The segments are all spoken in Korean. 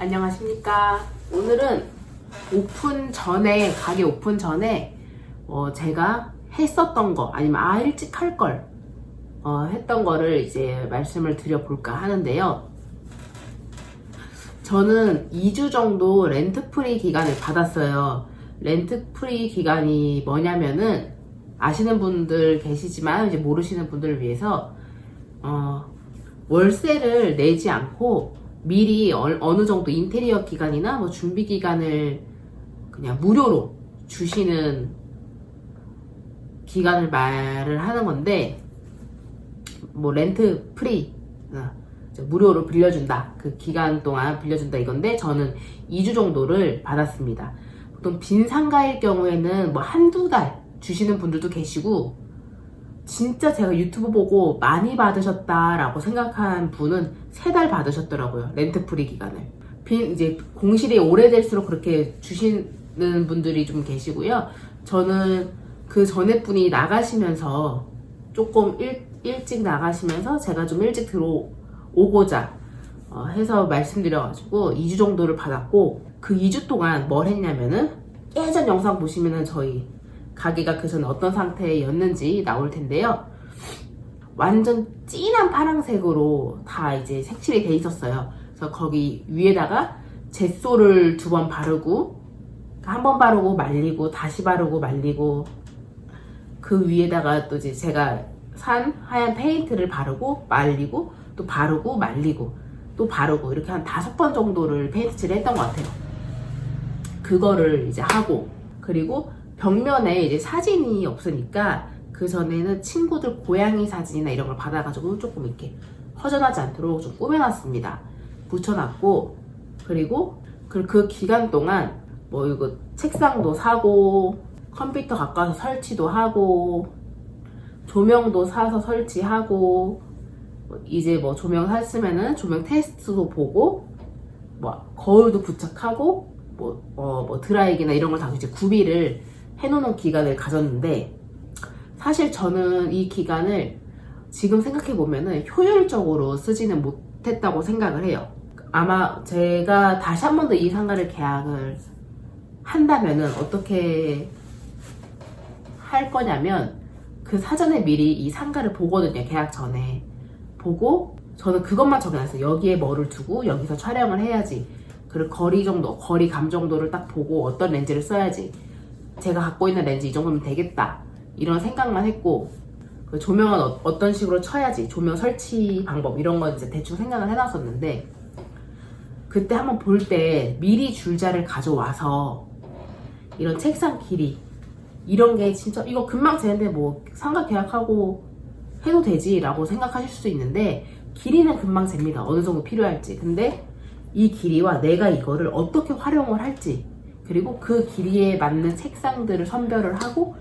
안녕하십니까. 오늘은 가게 오픈 전에 제가 했었던 거 아니면 일찍 할 걸 했던 거를 이제 말씀을 드려볼까 하는데요. 저는 2주 정도 렌트 프리 기간을 받았어요. 렌트 프리 기간이 뭐냐면은 아시는 분들 계시지만 이제 모르시는 분들을 위해서 월세를 내지 않고 미리 어느 정도 인테리어 기간이나 뭐 준비 기간을 그냥 무료로 주시는 기간을 말을 하는 건데, 뭐 렌트 프리 무료로 빌려준다, 그 기간 동안 빌려준다 이건데, 저는 2주 정도를 받았습니다. 보통 빈 상가일 경우에는 뭐 한두 달 주시는 분들도 계시고, 진짜 제가 유튜브 보고 많이 받으셨다라고 생각한 분은 3달 받으셨더라고요. 렌트 프리 기간을. 이제 공실이 오래될수록 그렇게 주시는 분들이 좀 계시고요. 저는 그 전에 분이 나가시면서 조금 일찍 나가시면서 제가 좀 일찍 들어오고자 해서 말씀드려가지고 2주 정도를 받았고, 그 2주 동안 뭘 했냐면은, 예전 영상 보시면은 저희 가게가 그 전에 어떤 상태였는지 나올 텐데요. 완전 진한 파란색으로 다 이제 색칠이 돼 있었어요. 그래서 거기 위에다가 젯소를 2번 바르고, 한 번 바르고 말리고 다시 바르고 말리고, 그 위에다가 또 이제 제가 산 하얀 페인트를 바르고 말리고 또 바르고 말리고 또 바르고, 이렇게 한 5번 정도를 페인트 칠을 했던 것 같아요. 그거를 이제 하고, 그리고 벽면에 이제 사진이 없으니까 그 전에는 친구들 고양이 사진이나 이런 걸 받아가지고 조금 이렇게 허전하지 않도록 좀 꾸며놨습니다. 붙여놨고, 그리고 그 기간 동안 뭐 이거 책상도 사고, 컴퓨터 갖고 와서 설치도 하고, 조명도 사서 설치하고, 이제 뭐 조명 샀으면은 조명 테스트도 보고, 뭐 거울도 부착하고, 뭐 드라이기나 이런 걸 다 이제 구비를 해놓는 기간을 가졌는데, 사실 저는 이 기간을 지금 생각해보면은 효율적으로 쓰지는 못했다고 생각을 해요. 아마 제가 다시 한 번 더 이 상가를 계약을 한다면은 어떻게 할 거냐면, 그 사전에 미리 이 상가를 보거든요. 계약 전에 보고, 저는 그것만 적어놨어요. 여기에 뭐를 두고 여기서 촬영을 해야지, 그리고 거리감 정도를 딱 보고 어떤 렌즈를 써야지, 제가 갖고 있는 렌즈 이 정도면 되겠다, 이런 생각만 했고, 그 조명은 어떤 식으로 쳐야지, 조명 설치 방법 이런 건 이제 대충 생각을 해놨었는데, 그때 한번 볼 때 미리 줄자를 가져와서 이런 책상 길이 이런 게 진짜 이거 금방 되는데 뭐 상가 계약하고 해도 되지 라고 생각하실 수도 있는데, 길이는 금방 잽니다. 어느 정도 필요할지. 근데 이 길이와 내가 이거를 어떻게 활용을 할지, 그리고 그 길이에 맞는 책상들을 선별을 하고,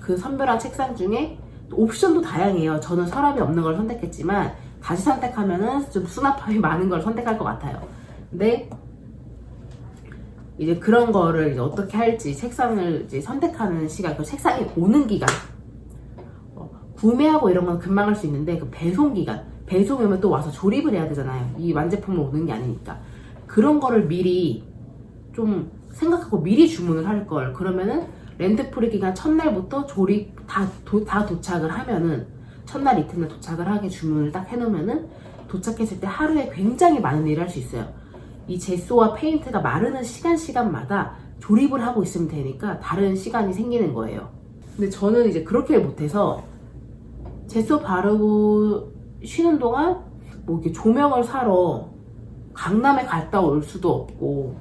그 선별한 책상 중에 옵션도 다양해요. 저는 서랍이 없는 걸 선택했지만 다시 선택하면은 좀 수납함이 많은 걸 선택할 것 같아요. 근데 이제 그런 거를 이제 어떻게 할지, 책상을 이제 선택하는 시간, 그 책상이 오는 기간, 구매하고 이런 건 금방 할 수 있는데, 그 배송 기간, 배송이 오면 또 와서 조립을 해야 되잖아요. 이 완제품은 오는 게 아니니까. 그런 거를 미리 좀 생각하고 미리 주문을 할 걸. 그러면은 렌트 프리 기간 첫날부터 조립 다 도착을 하면은, 첫날 이튿날 도착을 하게 주문을 딱 해놓으면은 도착했을 때 하루에 굉장히 많은 일을 할 수 있어요. 이 젯소와 페인트가 마르는 시간마다 조립을 하고 있으면 되니까 다른 시간이 생기는 거예요. 근데 저는 이제 그렇게 못해서 젯소 바르고 쉬는 동안 뭐 이렇게 조명을 사러 강남에 갔다 올 수도 없고,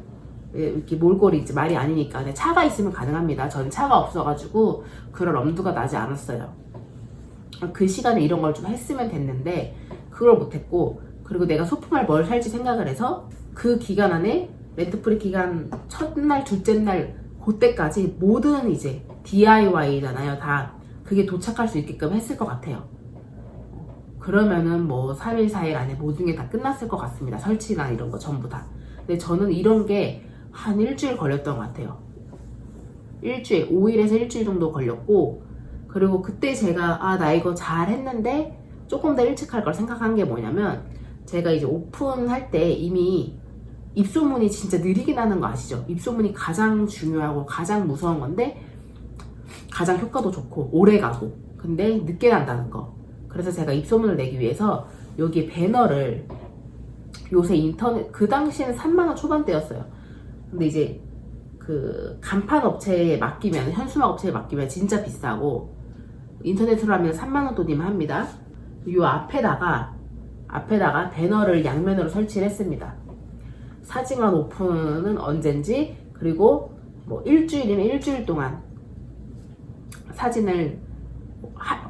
이렇게 몰골이 이제 말이 아니니까. 근데 차가 있으면 가능합니다. 저는 차가 없어가지고 그럴 엄두가 나지 않았어요. 그 시간에 이런 걸 좀 했으면 됐는데 그걸 못했고, 그리고 내가 소품을 뭘 살지 생각을 해서 그 기간 안에, 렌트 프리 기간 첫날 둘째 날 그때까지 모든 이제 DIY잖아요. 다 그게 도착할 수 있게끔 했을 것 같아요. 그러면은 뭐 3일 4일 안에 모든 게 다 끝났을 것 같습니다. 설치나 이런 거 전부 다. 근데 저는 이런 게 한 일주일 걸렸던 것 같아요. 5일에서 일주일 정도 걸렸고, 그리고 그때 제가 나 이거 잘 했는데 조금 더 일찍 할 걸 생각한 게 뭐냐면, 제가 이제 오픈할 때 이미 입소문이 진짜 느리게 나는 거 아시죠? 입소문이 가장 중요하고 가장 무서운 건데 가장 효과도 좋고 오래 가고 근데 늦게 난다는 거. 그래서 제가 입소문을 내기 위해서 여기 배너를 요새 인터넷 그 당시에는 3만원 초반대였어요. 근데 이제 그 간판 업체에 맡기면 현수막 업체에 맡기면 진짜 비싸고 인터넷으로 하면 3만원 돈이면 합니다. 요 앞에다가 배너를 양면으로 설치를 했습니다. 사진관 오픈은 언젠지 그리고 뭐 일주일이면 일주일 동안 사진을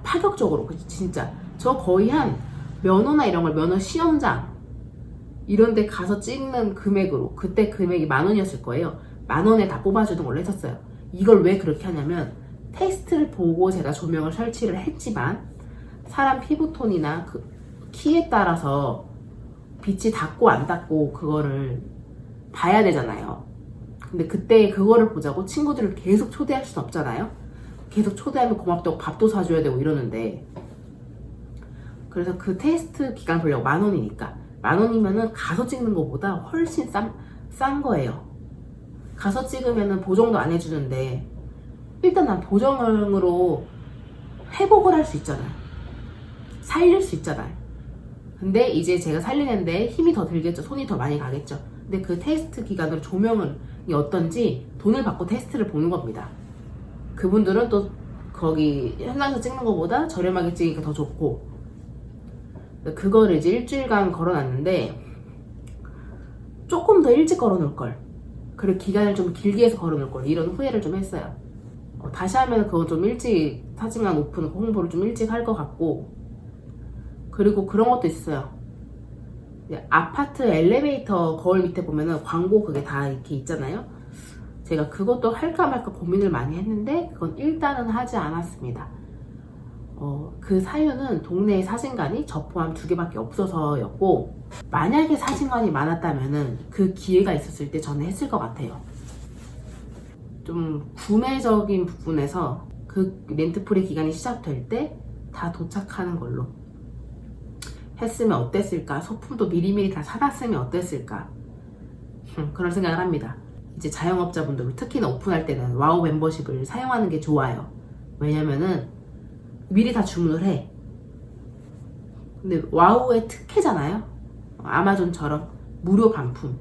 파격적으로 진짜 저 거의 한 면허나 이런 걸 면허 시험장 이런 데 가서 찍는 금액으로 그때 금액이 10,000원이었을 거예요. 10,000원에 다 뽑아주는 걸로 했었어요. 이걸 왜 그렇게 하냐면 테스트를 보고 제가 조명을 설치를 했지만 사람 피부톤이나 그 키에 따라서 빛이 닿고 안 닿고 그거를 봐야 되잖아요. 근데 그때 그거를 보자고 친구들을 계속 초대할 순 없잖아요. 계속 초대하면 고맙다고 밥도 사줘야 되고 이러는데 그래서 그 테스트 기간 보려고 10,000원이니까 10,000원이면은 가서 찍는 것보다 훨씬 싼 거예요. 가서 찍으면은 보정도 안 해주는데 일단 난 보정으로 회복을 할 수 있잖아요. 살릴 수 있잖아요. 근데 이제 제가 살리는데 힘이 더 들겠죠. 손이 더 많이 가겠죠. 근데 그 테스트 기간으로 조명이 어떤지 돈을 받고 테스트를 보는 겁니다. 그분들은 또 거기 현장에서 찍는 것보다 저렴하게 찍으니까 더 좋고 그거를 이제 일주일간 걸어놨는데 조금 더 일찍 걸어놓을걸 그리고 기간을 좀 길게 해서 걸어놓을걸 이런 후회를 좀 했어요. 다시 하면 그건 좀 일찍 사진관 오픈 홍보를 좀 일찍 할 것 같고 그리고 그런 것도 있어요. 아파트 엘리베이터 거울 밑에 보면은 광고 그게 다 이렇게 있잖아요. 제가 그것도 할까 말까 고민을 많이 했는데 그건 일단은 하지 않았습니다. 그 사유는 동네에 사진관이 저 포함 2개밖에 없어서였고 만약에 사진관이 많았다면은 그 기회가 있었을 때 저는 했을 것 같아요. 좀 구매적인 부분에서 그 렌트프리 기간이 시작될 때 다 도착하는 걸로 했으면 어땠을까? 소품도 미리미리 다 사놨으면 어땠을까? 그런 생각을 합니다. 이제 자영업자분들 특히나 오픈할 때는 와우 멤버십을 사용하는 게 좋아요. 왜냐면은 미리 다 주문을 해. 근데 와우의 특혜잖아요. 아마존처럼 무료 반품.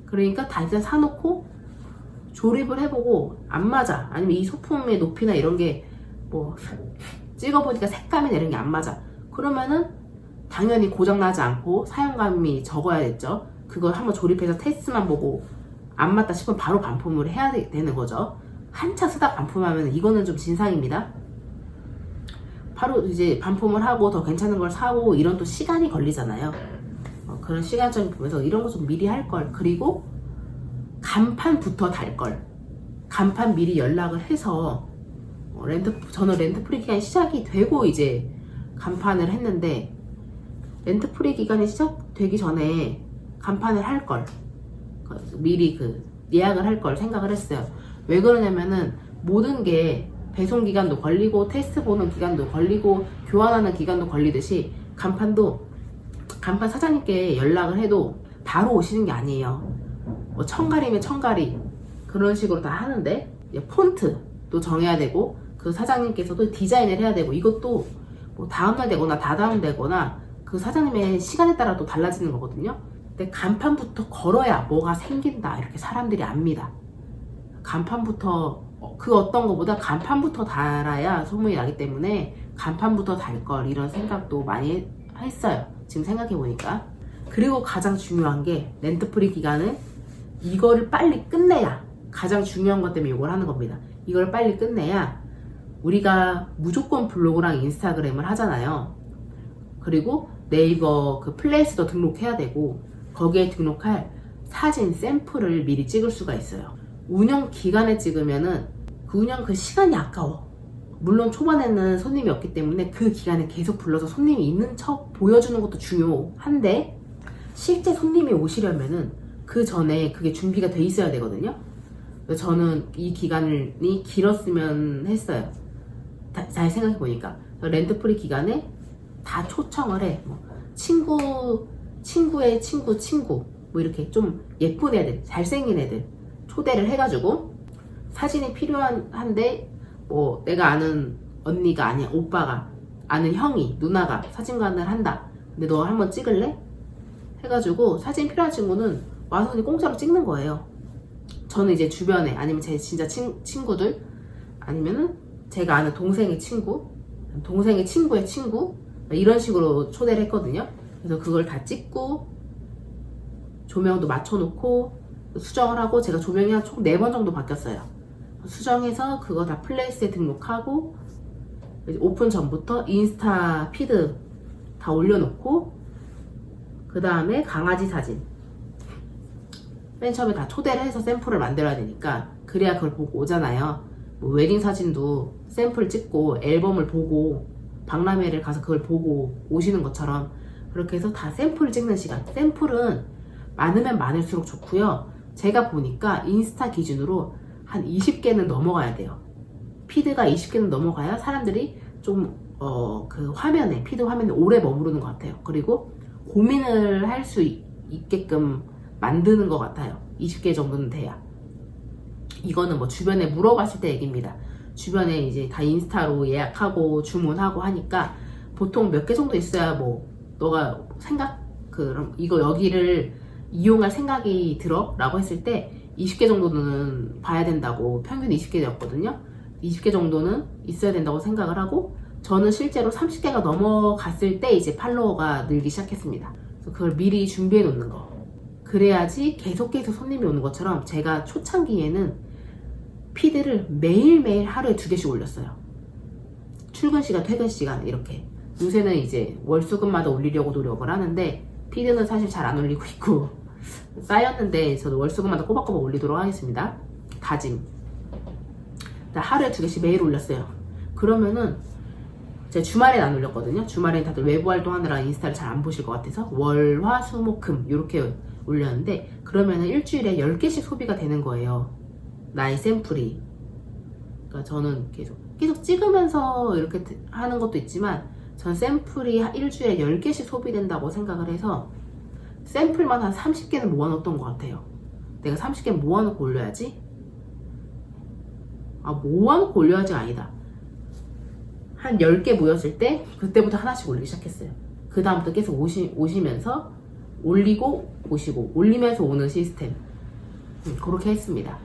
그러니까 다 일단 사놓고 조립을 해보고 안 맞아. 아니면 이 소품의 높이나 이런 게 뭐 찍어보니까 색감이나 이런 게 안 맞아. 그러면은 당연히 고장나지 않고 사용감이 적어야겠죠. 그걸 한번 조립해서 테스트만 보고 안 맞다 싶으면 바로 반품을 해야 되는 거죠. 한참 쓰다 반품하면 이거는 좀 진상입니다. 바로 이제 반품을 하고 더 괜찮은 걸 사고 이런 또 시간이 걸리잖아요. 그런 시간적인 부분에서 이런 거 좀 미리 할 걸. 그리고 간판부터 달 걸. 간판 미리 연락을 해서 저는 렌트프리 기간이 시작이 되고 이제 간판을 했는데 렌트프리 기간이 시작되기 전에 간판을 할 걸. 미리 예약을 할 걸 생각을 했어요. 왜 그러냐면은 모든 게 배송 기간도 걸리고 테스트 보는 기간도 걸리고 교환하는 기간도 걸리듯이 간판 사장님께 연락을 해도 바로 오시는 게 아니에요. 뭐 청가리면 청가리 그런 식으로 다 하는데 폰트도 정해야 되고 그 사장님께서도 디자인을 해야 되고 이것도 뭐 다음날 되거나 다다음 되거나 그 사장님의 시간에 따라 또 달라지는 거거든요. 근데 간판부터 걸어야 뭐가 생긴다 이렇게 사람들이 압니다. 간판부터 그 어떤 거보다 간판부터 달아야 소문이 나기 때문에 간판부터 달 걸 이런 생각도 많이 했어요. 지금 생각해 보니까. 그리고 가장 중요한 게 렌트프리 기간은 이거를 빨리 끝내야 가장 중요한 것 때문에 이걸 하는 겁니다. 이걸 빨리 끝내야 우리가 무조건 블로그랑 인스타그램을 하잖아요. 그리고 네이버 그 플레이스도 등록해야 되고 거기에 등록할 사진 샘플을 미리 찍을 수가 있어요. 운영 기간에 찍으면은 그 운영 그 시간이 아까워. 물론 초반에는 손님이 없기 때문에 그 기간에 계속 불러서 손님이 있는 척 보여주는 것도 중요한데 실제 손님이 오시려면은 그 전에 그게 준비가 돼 있어야 되거든요. 그래서 저는 이 기간이 길었으면 했어요. 잘 생각해 보니까 렌트프리 기간에 다 초청을 해. 뭐 친구의 친구 뭐 이렇게 좀 예쁜 애들, 잘생긴 애들 초대를 해가지고 사진이 필요한데 뭐 내가 아는 언니가 아니야, 오빠가 아는 형이, 누나가 사진관을 한다. 근데 너 한번 찍을래? 해가지고 사진 필요한 친구는 와서 그냥 공짜로 찍는 거예요. 저는 이제 주변에 아니면 제 진짜 친구들 아니면은 제가 아는 동생의 친구, 동생의 친구의 친구 이런 식으로 초대를 했거든요. 그래서 그걸 다 찍고 조명도 맞춰놓고 수정을 하고, 제가 조명이 한 총 4번 정도 바뀌었어요. 수정해서 그거 다 플레이스에 등록하고 오픈 전부터 인스타 피드 다 올려놓고, 그 다음에 강아지 사진 맨 처음에 다 초대를 해서 샘플을 만들어야 되니까 그래야 그걸 보고 오잖아요. 뭐 웨딩 사진도 샘플 찍고 앨범을 보고 박람회를 가서 그걸 보고 오시는 것처럼 그렇게 해서 다 샘플을 찍는 시간. 샘플은 많으면 많을수록 좋고요. 제가 보니까 인스타 기준으로 한 20개는 넘어가야 돼요. 피드가 20개는 넘어가야 사람들이 좀 그 화면에, 피드 화면에 오래 머무르는 것 같아요. 그리고 고민을 할 수 있게끔 만드는 것 같아요. 20개 정도는 돼야. 이거는 뭐 주변에 물어봤을 때 얘기입니다. 주변에 이제 다 인스타로 예약하고 주문하고 하니까 보통 몇 개 정도 있어야 뭐 너가 그럼 이거 여기를 이용할 생각이 들어? 라고 했을 때 20개 정도는 봐야 된다고, 평균 20개였거든요. 20개 정도는 있어야 된다고 생각을 하고, 저는 실제로 30개가 넘어갔을 때 이제 팔로워가 늘기 시작했습니다. 그래서 그걸 미리 준비해 놓는 거. 그래야지 계속해서 손님이 오는 것처럼. 제가 초창기에는 피드를 매일매일 하루에 2개씩 올렸어요. 출근 시간, 퇴근 시간 이렇게. 요새는 이제 월수금마다 올리려고 노력을 하는데 피드는 사실 잘 안 올리고 있고 쌓였는데, 저도 월수금마다 꼬박꼬박 올리도록 하겠습니다. 다짐. 하루에 2개씩 매일 올렸어요. 그러면은 제가 주말엔 안 올렸거든요. 주말엔 다들 외부 활동하느라 인스타를 잘 안 보실 것 같아서 월, 화, 수, 목, 금 이렇게 올렸는데, 그러면은 일주일에 10개씩 소비가 되는 거예요. 나의 샘플이. 그러니까 저는 계속 찍으면서 이렇게 하는 것도 있지만, 전 샘플이 일주일에 10개씩 소비된다고 생각을 해서 샘플만 한 30개는 모아놓았던 것 같아요. 내가 30개 모아놓고 올려야지? 모아놓고 올려야지가 아니다. 한 10개 모였을 때 그때부터 하나씩 올리기 시작했어요. 그 다음부터 계속 오시면서 올리고 오시고 올리면서 오는 시스템. 그렇게 했습니다.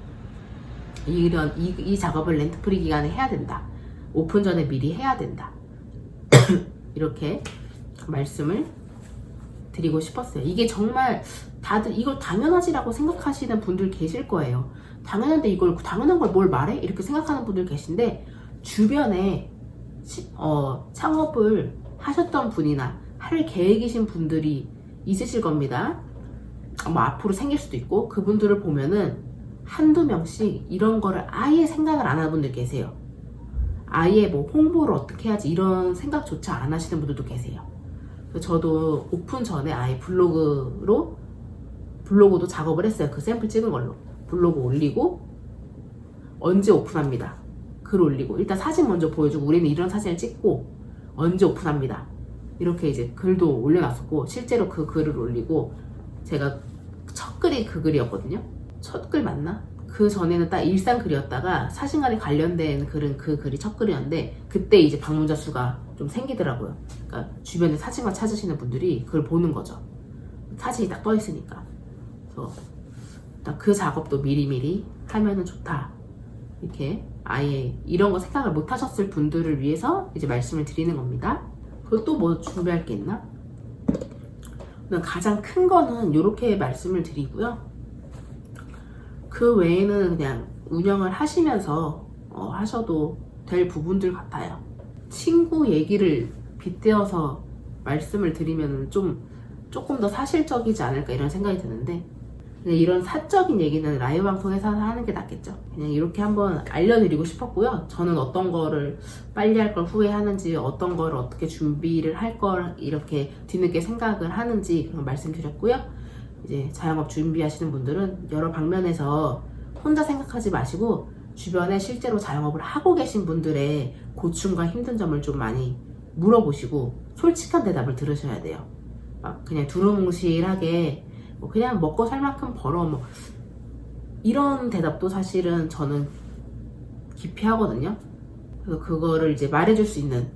이 작업을 렌트프리 기간에 해야 된다. 오픈 전에 미리 해야 된다. 이렇게 말씀을 드리고 싶었어요. 이게 정말 다들 이걸 당연하지라고 생각하시는 분들 계실 거예요. 당연한데 이걸 당연한 걸 뭘 말해? 이렇게 생각하는 분들 계신데, 주변에 창업을 하셨던 분이나 할 계획이신 분들이 있으실 겁니다. 뭐 앞으로 생길 수도 있고, 그분들을 보면은 한두 명씩 이런 거를 아예 생각을 안 하는 분들 계세요. 아예 뭐 홍보를 어떻게 해야지 이런 생각조차 안 하시는 분들도 계세요. 그래서 저도 오픈 전에 아예 블로그도 작업을 했어요. 그 샘플 찍은 걸로 블로그 올리고, 언제 오픈합니다, 글 올리고, 일단 사진 먼저 보여주고 우리는 이런 사진을 찍고 언제 오픈합니다 이렇게 이제 글도 올려놨었고, 실제로 그 글을 올리고, 제가 첫 글이 그 글이었거든요. 첫 글 맞나? 그 전에는 딱 일상 글이었다가 사진관에 관련된 글은 그 글이 첫 글이었는데, 그때 이제 방문자 수가 좀 생기더라고요. 그러니까 주변에 사진관 찾으시는 분들이 그걸 보는 거죠. 사진이 딱 떠 있으니까. 그래서 딱 그 작업도 미리미리 하면은 좋다. 이렇게 아예 이런 거 생각을 못 하셨을 분들을 위해서 이제 말씀을 드리는 겁니다. 그리고 또 뭐 준비할 게 있나? 가장 큰 거는 이렇게 말씀을 드리고요. 그 외에는 그냥 운영을 하시면서 하셔도 될 부분들 같아요. 친구 얘기를 빗대어서 말씀을 드리면 조금 더 사실적이지 않을까 이런 생각이 드는데, 이런 사적인 얘기는 라이브 방송에서 하는 게 낫겠죠. 그냥 이렇게 한번 알려드리고 싶었고요. 저는 어떤 거를 빨리 할 걸 후회하는지, 어떤 거를 어떻게 준비를 할 걸 이렇게 뒤늦게 생각을 하는지 그런 말씀드렸고요. 이제 자영업 준비하시는 분들은 여러 방면에서 혼자 생각하지 마시고 주변에 실제로 자영업을 하고 계신 분들의 고충과 힘든 점을 좀 많이 물어보시고 솔직한 대답을 들으셔야 돼요. 막 그냥 두루뭉실하게 뭐 그냥 먹고 살 만큼 벌어. 뭐 이런 대답도 사실은 저는 기피하거든요. 그래서 그거를 이제 말해줄 수 있는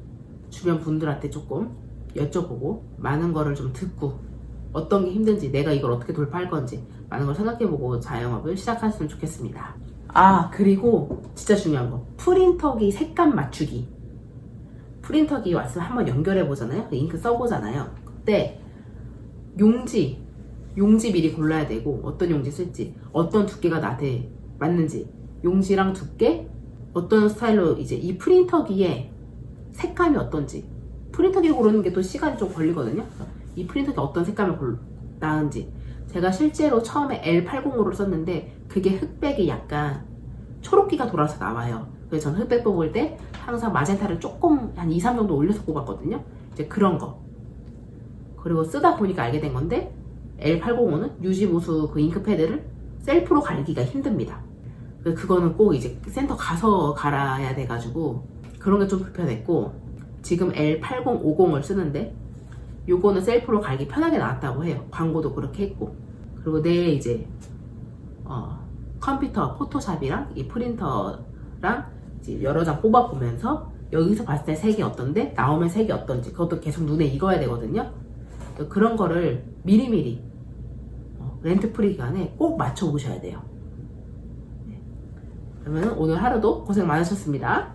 주변 분들한테 조금 여쭤보고 많은 거를 좀 듣고 어떤 게 힘든지 내가 이걸 어떻게 돌파할 건지 많은 걸 생각해보고 자영업을 시작하셨으면 좋겠습니다. 아, 그리고 진짜 중요한 거, 프린터기 색감 맞추기. 프린터기 왔으면 한번 연결해 보잖아요. 잉크 써보잖아요. 그때 용지 미리 골라야 되고, 어떤 용지 쓸지, 어떤 두께가 나한테 맞는지, 용지랑 두께, 어떤 스타일로 이제 이 프린터기에 색감이 어떤지, 프린터기 고르는 게 또 시간이 좀 걸리거든요. 이 프린터기 어떤 색감을 나은지. 제가 실제로 처음에 L805를 썼는데 그게 흑백이 약간 초록기가 돌아서 나와요. 그래서 저는 흑백 뽑을 때 항상 마젠타를 조금 한 2, 3 정도 올려서 뽑았거든요. 이제 그런 거. 그리고 쓰다 보니까 알게 된 건데 L805는 유지보수 그 잉크패드를 셀프로 갈기가 힘듭니다. 그거는 꼭 이제 센터 가서 갈아야 돼가지고 그런 게 좀 불편했고, 지금 L8050을 쓰는데 요거는 셀프로 갈기 편하게 나왔다고 해요. 광고도 그렇게 했고. 그리고 내 이제 컴퓨터 포토샵이랑 이 프린터랑 이제 여러 장 뽑아보면서 여기서 봤을 때 색이 어떤데 나오면 색이 어떤지 그것도 계속 눈에 익어야 되거든요. 그런 거를 미리미리 렌트 프리 기간에 꼭 맞춰 보셔야 돼요. 네. 그러면 오늘 하루도 고생 많으셨습니다.